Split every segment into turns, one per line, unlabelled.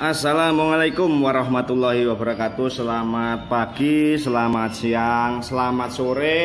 Assalamualaikum warahmatullahi wabarakatuh. Selamat pagi, selamat siang, selamat sore,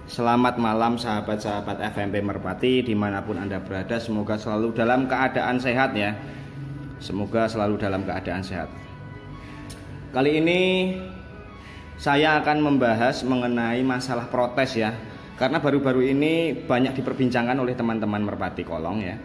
selamat malam sahabat-sahabat FMP Merpati dimanapun Anda berada. Semoga selalu dalam keadaan sehat ya. Semoga selalu dalam keadaan sehat. Kali ini saya akan membahas mengenai masalah protes ya. Karena baru-baru ini banyak diperbincangkan oleh teman-teman Merpati Kolong ya,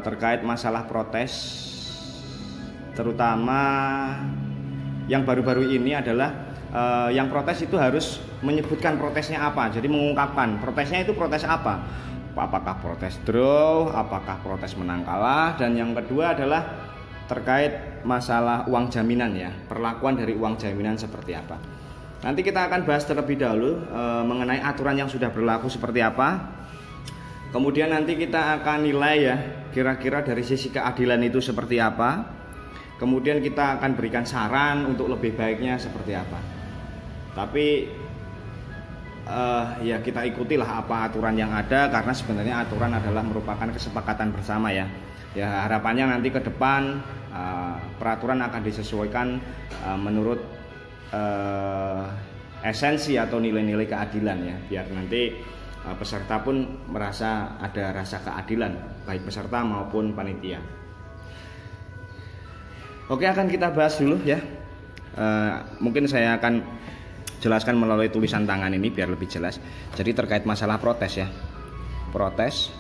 terkait masalah protes. Terutama yang baru-baru ini adalah yang protes itu harus menyebutkan protesnya apa. Jadi mengungkapkan protesnya itu protes apa. Apakah protes draw, apakah protes menang kalah. Dan yang kedua adalah terkait masalah uang jaminan ya. Perlakuan dari uang jaminan seperti apa. Nanti kita akan bahas terlebih dahulu mengenai aturan yang sudah berlaku seperti apa. Kemudian nanti kita akan nilai ya, kira-kira dari sisi keadilan itu seperti apa. Kemudian kita akan berikan saran untuk lebih baiknya seperti apa. Tapi ya kita ikutilah apa aturan yang ada, karena sebenarnya aturan adalah merupakan kesepakatan bersama ya. Ya harapannya nanti ke depan peraturan akan disesuaikan menurut esensi atau nilai-nilai keadilan ya, biar nanti peserta pun merasa ada rasa keadilan, baik peserta maupun panitia. Oke, akan kita bahas dulu ya. Mungkin saya akan jelaskan melalui tulisan tangan ini biar lebih jelas. Jadi terkait masalah protes ya, protes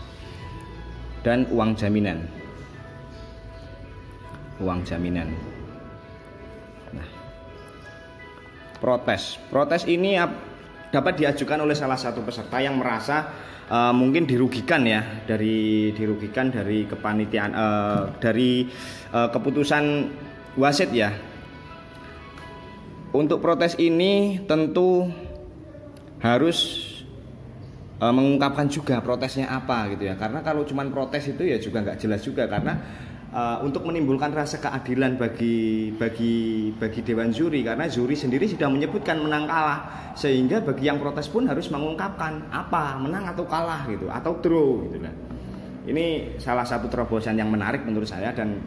dan uang jaminan. Uang jaminan. Nah, protes ini dapat diajukan oleh salah satu peserta yang merasa mungkin dirugikan ya, dirugikan dari kepanitiaan, dari keputusan wasit ya. Untuk protes ini tentu harus mengungkapkan juga protesnya apa gitu ya, karena kalau cuma protes itu ya juga nggak jelas juga, karena untuk menimbulkan rasa keadilan bagi dewan juri, karena juri sendiri sudah menyebutkan menang kalah, sehingga bagi yang protes pun harus mengungkapkan apa menang atau kalah gitu, atau draw gitu lah. Ini salah satu terobosan yang menarik menurut saya, dan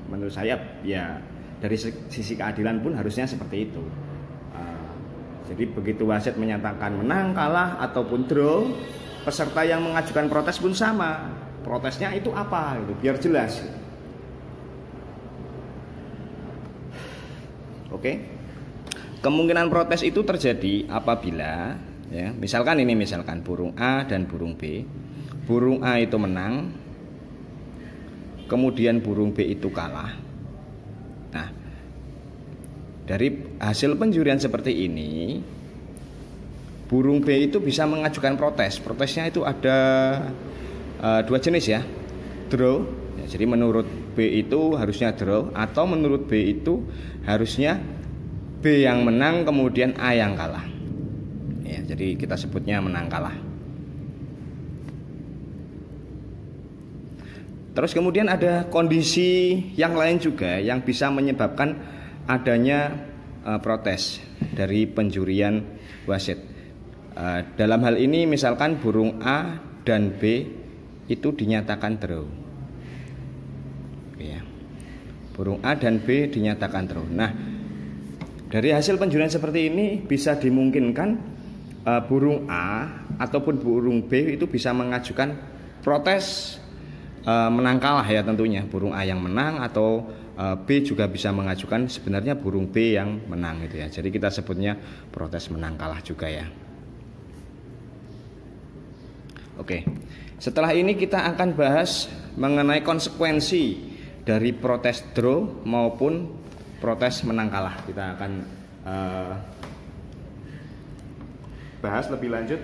menurut saya ya dari sisi keadilan pun harusnya seperti itu. Jadi begitu wasit menyatakan menang kalah ataupun draw, peserta yang mengajukan protes pun sama, protesnya itu apa gitu, biar jelas. Oke. Kemungkinan protes itu terjadi apabila ya, misalkan burung A dan burung B. Burung A itu menang, kemudian burung B itu kalah. Nah, dari hasil penjurian seperti ini, burung B itu bisa mengajukan protes. Protesnya itu ada dua jenis ya, draw ya, jadi menurut B itu harusnya draw, atau menurut B itu harusnya B yang menang kemudian A yang kalah ya, jadi kita sebutnya menang kalah. Terus kemudian ada kondisi yang lain juga yang bisa menyebabkan adanya protes dari penjurian wasit. Dalam hal ini misalkan burung A dan B itu dinyatakan draw ya. Burung A dan B dinyatakan draw. Nah, dari hasil penjurian seperti ini bisa dimungkinkan burung A ataupun burung B itu bisa mengajukan protes menang kalah ya, tentunya burung A yang menang, atau B juga bisa mengajukan sebenarnya burung B yang menang gitu ya. Jadi kita sebutnya protes menang kalah juga ya. Oke. Setelah ini kita akan bahas mengenai konsekuensi dari protes draw maupun protes menang kalah. Kita akan bahas lebih lanjut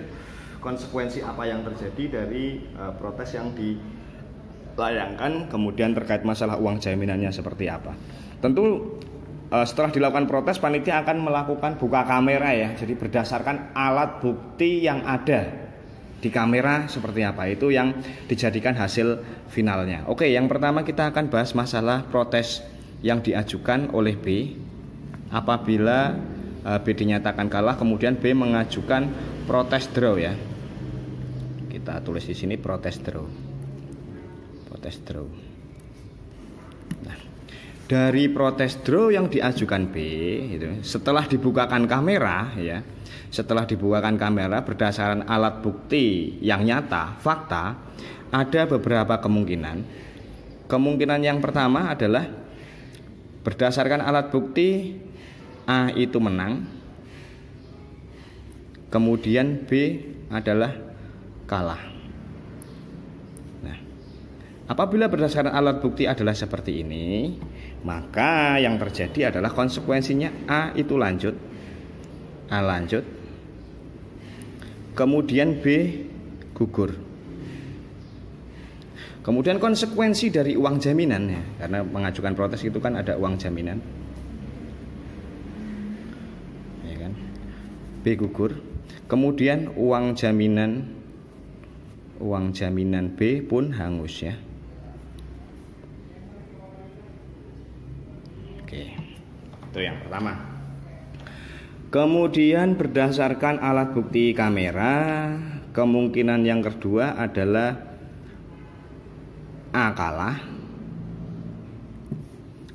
konsekuensi apa yang terjadi dari protes yang dilayangkan, kemudian terkait masalah uang jaminannya seperti apa. Tentu setelah dilakukan protes, panitia akan melakukan buka kamera ya. Jadi berdasarkan alat bukti yang ada di kamera seperti apa, itu yang dijadikan hasil finalnya. Oke, yang pertama kita akan bahas masalah protes yang diajukan oleh B. Apabila B dinyatakan kalah, kemudian B mengajukan protes draw ya. Kita tulis di sini protes draw. Protes draw. Nah, dari protes draw yang diajukan B itu, setelah dibukakan kamera ya, setelah dibukakan kamera berdasarkan alat bukti yang nyata, fakta, ada beberapa kemungkinan. Kemungkinan yang pertama adalah berdasarkan alat bukti A itu menang, kemudian B adalah kalah. Nah, apabila berdasarkan alat bukti adalah seperti ini, maka yang terjadi adalah konsekuensinya A itu lanjut, A lanjut, kemudian B gugur. Kemudian konsekuensi dari uang jaminan ya, karena mengajukan protes itu kan ada uang jaminan, ya kan? B gugur. Kemudian uang jaminan B pun hangus ya. Oke, itu yang pertama. Kemudian berdasarkan alat bukti kamera, kemungkinan yang kedua adalah A kalah,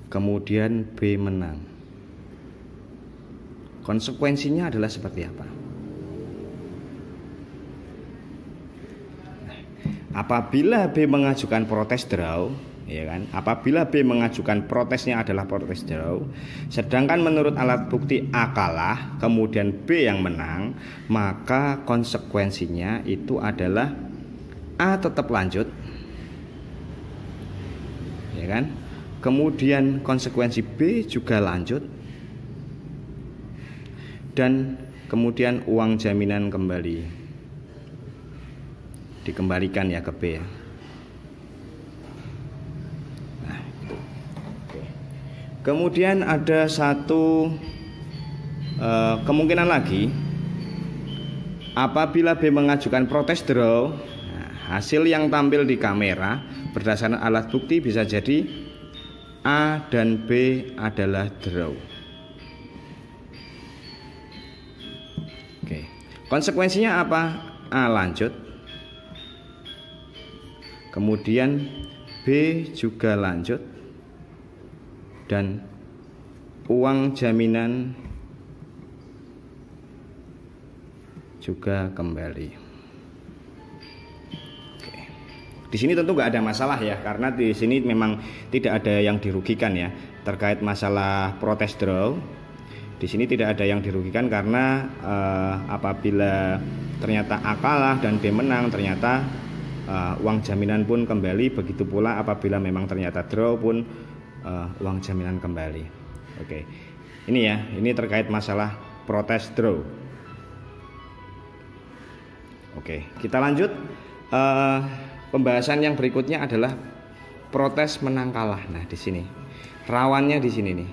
kemudian B menang. Konsekuensinya adalah seperti apa? Nah, apabila B mengajukan protes draw, ya kan? Apabila B mengajukan protesnya adalah protes draw, sedangkan menurut alat bukti A kalah, kemudian B yang menang, maka konsekuensinya itu adalah A tetap lanjut, ya kan? Kemudian konsekuensi B juga lanjut, dan kemudian uang jaminan kembali dikembalikan ya ke B ya. Nah, itu. Oke. Kemudian ada satu kemungkinan lagi, apabila B mengajukan protes draw, hasil yang tampil di kamera berdasarkan alat bukti bisa jadi A dan B adalah draw. Oke. Konsekuensinya apa? A lanjut, kemudian B juga lanjut, dan uang jaminan juga kembali. Di sini tentu nggak ada masalah ya, karena di sini memang tidak ada yang dirugikan ya terkait masalah protes draw. Di sini tidak ada yang dirugikan karena apabila ternyata A kalah dan B menang, ternyata uang jaminan pun kembali. Begitu pula apabila memang ternyata draw pun uang jaminan kembali. Oke, ini ya, ini terkait masalah protes draw. Oke, kita lanjut. Pembahasan yang berikutnya adalah protes menang kalah. Nah, di sini rawannya di sini nih,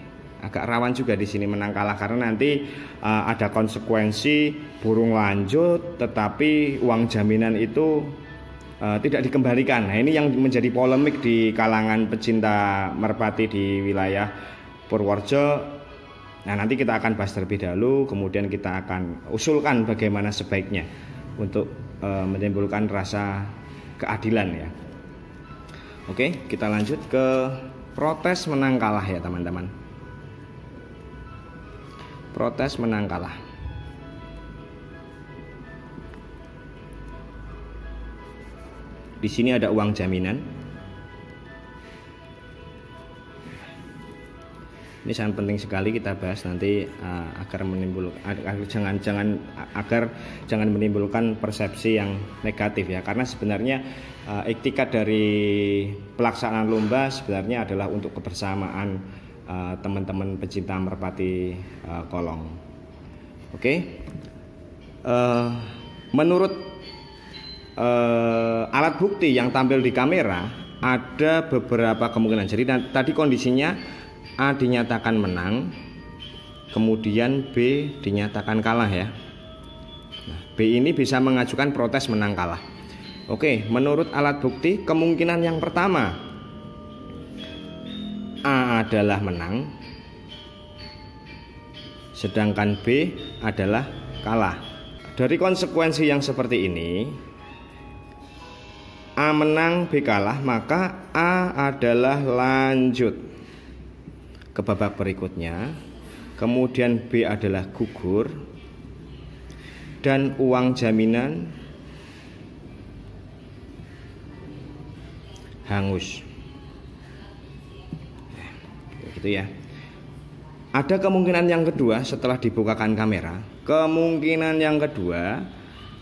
agak rawan juga di sini menang kalah karena nanti ada konsekuensi burung lanjut, tetapi uang jaminan itu tidak dikembalikan. Nah, ini yang menjadi polemik di kalangan pecinta merpati di wilayah Purworejo. Nah, nanti kita akan bahas terlebih dahulu, kemudian kita akan usulkan bagaimana sebaiknya untuk menimbulkan rasa keadilan ya. Oke, kita lanjut ke protes menang kalah ya teman-teman. Protes menang kalah. Di sini ada uang jaminan. Ini sangat penting sekali kita bahas nanti agar jangan menimbulkan persepsi yang negatif ya, karena sebenarnya iktikat dari pelaksanaan lomba sebenarnya adalah untuk kebersamaan teman-teman pecinta merpati Kolong. Oke. Menurut alat bukti yang tampil di kamera ada beberapa kemungkinan. Jadi tadi kondisinya A dinyatakan menang, kemudian B dinyatakan kalah ya. Nah, B ini bisa mengajukan protes menang kalah. Oke, menurut alat bukti kemungkinan yang pertama A adalah menang, sedangkan B adalah kalah. Dari konsekuensi yang seperti ini, A menang B kalah, maka A adalah lanjut ke babak berikutnya, kemudian B adalah gugur, dan uang jaminan hangus. Gitu ya. Ada kemungkinan yang kedua setelah dibukakan kamera. Kemungkinan yang kedua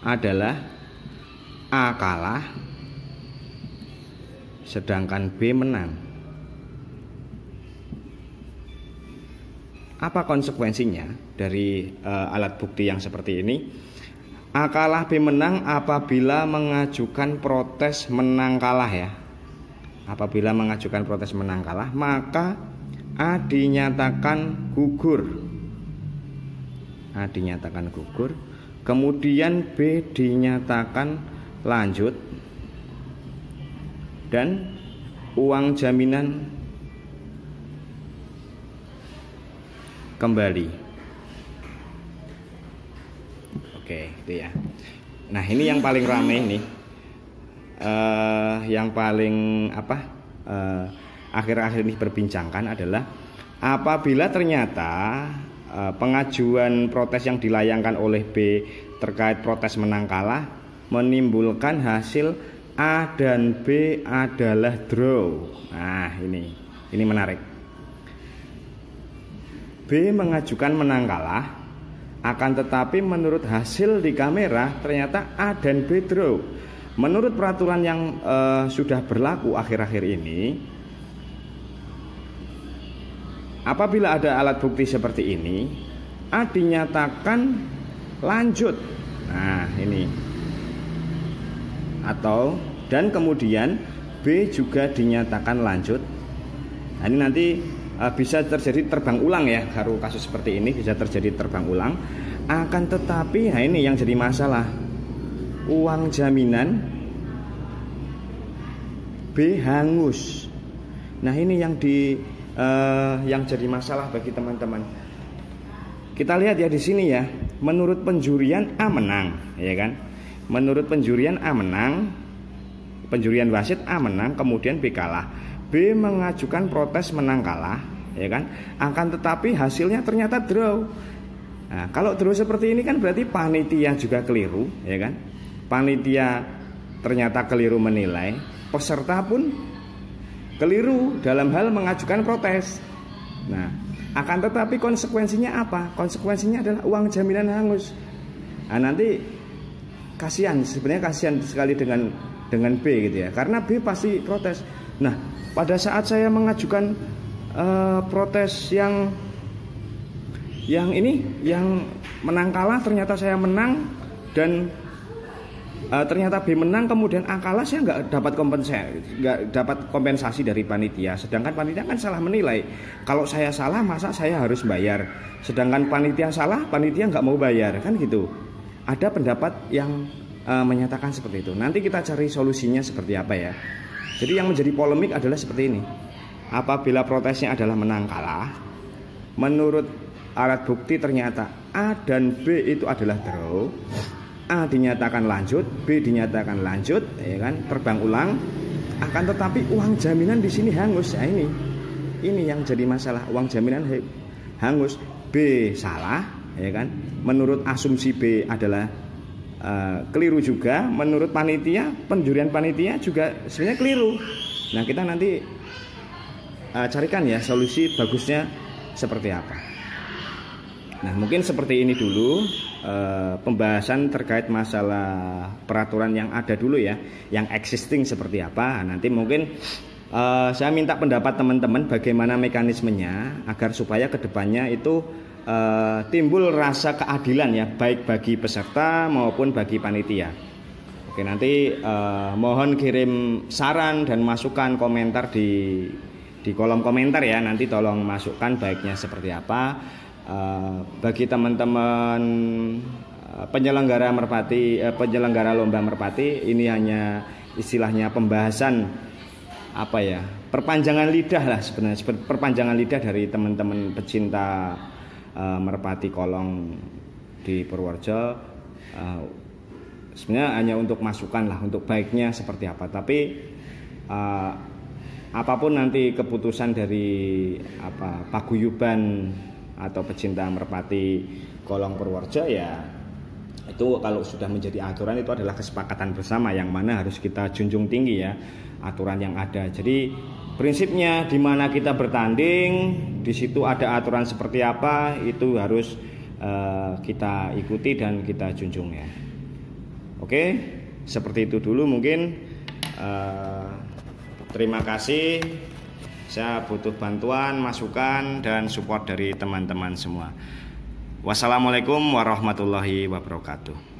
adalah A kalah sedangkan B menang. Apa konsekuensinya dari alat bukti yang seperti ini? A kalah B menang apabila mengajukan protes menang kalah ya. Apabila mengajukan protes menang kalah, maka A dinyatakan gugur. A dinyatakan gugur, kemudian B dinyatakan lanjut, dan uang jaminan kembali. Oke, itu ya. Nah, ini yang paling ramai ini. Yang paling akhir-akhir ini berbincangkan adalah apabila ternyata pengajuan protes yang dilayangkan oleh B terkait protes menang kalah menimbulkan hasil A dan B adalah draw. Nah, ini menarik. B mengajukan menang kalah, akan tetapi menurut hasil di kamera ternyata A dan B draw. Menurut peraturan yang sudah berlaku akhir-akhir ini, apabila ada alat bukti seperti ini, A dinyatakan lanjut. Nah, ini. Atau dan kemudian B juga dinyatakan lanjut. Nah, ini nanti bisa terjadi terbang ulang ya, kalau kasus seperti ini bisa terjadi terbang ulang. Akan tetapi, nah ini yang jadi masalah. Uang jaminan B hangus. Nah, ini yang jadi masalah bagi teman-teman. Kita lihat ya di sini ya. Menurut penjurian A menang, ya kan? Menurut penjurian A menang, penjurian wasit A menang, kemudian B kalah. B mengajukan protes menang kalah, ya kan? Akan tetapi hasilnya ternyata draw. Nah, kalau draw seperti ini kan berarti panitia juga keliru, ya kan? Panitia ternyata keliru menilai, peserta pun keliru dalam hal mengajukan protes. Nah, akan tetapi konsekuensinya apa? Konsekuensinya adalah uang jaminan hangus. Nah, nanti sebenarnya kasihan sekali dengan B gitu ya, karena B pasti protes. Nah, pada saat saya mengajukan protes yang menang kalah, ternyata saya menang, dan ternyata B menang kemudian A kalah, saya nggak dapat kompensasi dari panitia. Sedangkan panitia kan salah menilai. Kalau saya salah, masa saya harus bayar? Sedangkan panitia salah, panitia nggak mau bayar, kan gitu. Ada pendapat yang menyatakan seperti itu. Nanti kita cari solusinya seperti apa ya. Jadi yang menjadi polemik adalah seperti ini. Apabila protesnya adalah menang kalah, menurut alat bukti ternyata A dan B itu adalah draw. A dinyatakan lanjut, B dinyatakan lanjut, ya kan, terbang ulang. Akan tetapi uang jaminan di sini hangus. Nah, ini yang jadi masalah, uang jaminan hangus. B salah, ya kan. Menurut asumsi B adalah keliru juga. Menurut panitia, penjurian panitia juga sebenarnya keliru. Nah, kita nanti carikan ya solusi bagusnya seperti apa. Nah, mungkin seperti ini dulu pembahasan terkait masalah peraturan yang ada dulu ya, yang existing seperti apa. Nanti mungkin saya minta pendapat teman-teman bagaimana mekanismenya agar supaya kedepannya itu timbul rasa keadilan ya, baik bagi peserta maupun bagi panitia. Oke, nanti mohon kirim saran dan masukan komentar di kolom komentar ya. Nanti tolong masukkan baiknya seperti apa. Bagi teman-teman penyelenggara penyelenggara lomba merpati, ini hanya istilahnya pembahasan apa ya, perpanjangan lidah lah sebenarnya, perpanjangan lidah dari teman-teman pecinta merpati Kolong di Purworejo. sebenarnya hanya untuk masukan lah, untuk baiknya seperti apa. Tapi apapun nanti keputusan dari paguyuban atau pecinta merpati Kolong Purworejo, ya itu kalau sudah menjadi aturan itu adalah kesepakatan bersama yang mana harus kita junjung tinggi ya, aturan yang ada. Jadi prinsipnya di mana kita bertanding, di situ ada aturan seperti apa, itu harus kita ikuti dan kita junjung ya. Oke, seperti itu dulu mungkin. Terima kasih. Saya butuh bantuan, masukan, dan support dari teman-teman semua. Wassalamualaikum warahmatullahi wabarakatuh.